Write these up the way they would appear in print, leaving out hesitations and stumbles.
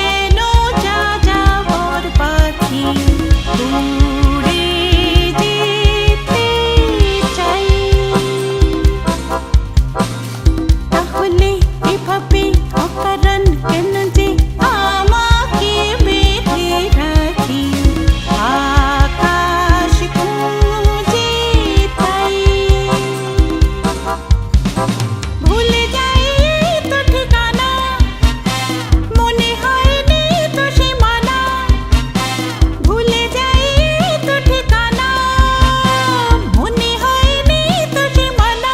যেন যাযাবর পাখি উড়ে যেতে চাই। তাহলে এভাবে অকারণ কেন যে আমাকে বেঁধে রাখি আকাশ খুঁজে তাই। ভুলে যাই তো ঠিকানা, মনে হয়নি তো সীমানা। ভুলে যাই তো ঠিকানা, মনে হয়নি তো সীমানা।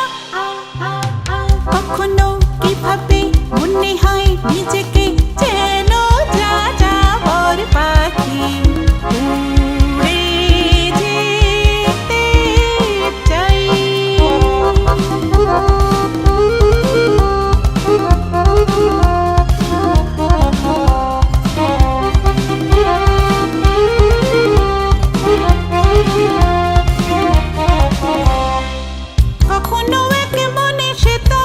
কখনো কিভাবে মনে হয় নিজেকে যেন যাযাবর পাখি উড়ে যেতে চাই। কখনো একে মনে সে তো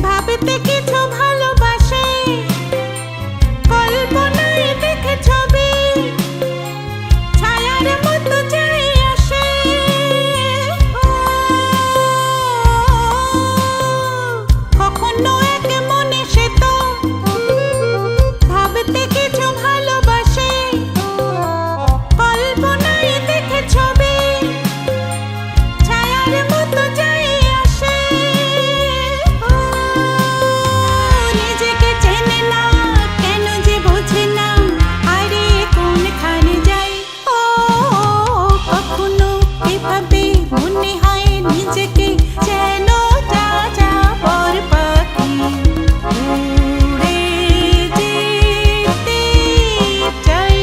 ভাবতে কিছু ভালোবাসে, কল্পনায় দেখে ছবি ছায়ার মতো যাই আসে। কখনো একে মনে সে তো ভাবতে কিছু ভালোবাসে, কল্পনায় দেখে ছবি ছায়ার মতো যাই আসে। নিজেকে চেনে না, কেন যে বোঝে না, আরে কোনখানে যাই। কখনো এভাবে মনে হয় নিজেকে যেন যাযাবর পাখি উড়ে যেতে চাই।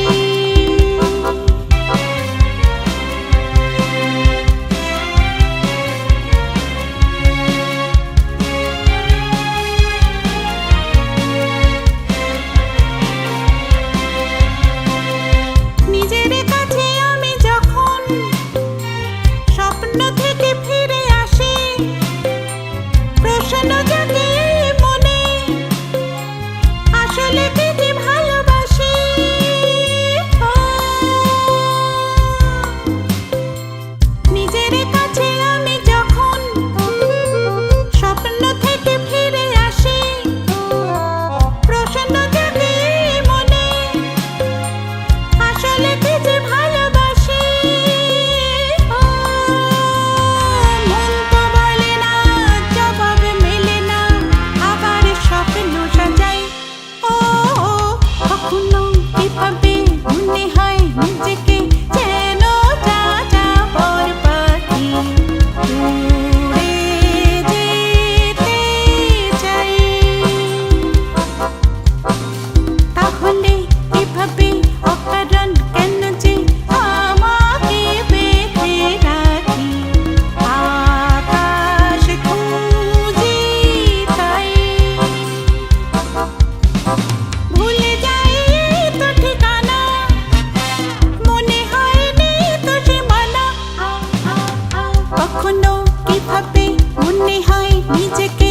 নিজের কাছে আমি যখন স্বপ্ন থেকে ফিরে আসি, প্রশ্ন জাগে মনে, আসলে কি যে ভালোবাসি। নিজের কাছে আমি যখন স্বপ্ন থেকে ফিরে আসি, প্রশ্ন জাগে মনে, আসলে কি যে ভালোবাসি। মন তো বলে না, জবাব মেলে না, আবার স্বপ্ন সাজাই। কখনো কিভাবে মনে হয় নিজেকে যেন যাযাবর পাখি উড়ে যেতে চাই। তাহলে এভাবে অকারণ কেন যে আমাকে বেঁধে রাখি আকাশ খুঁজে তাই। ভুলে যাই তো ঠিকানা, মনে হয়নি তো সীমানা। কখনো কিভাবে মনে হয় নিজেকে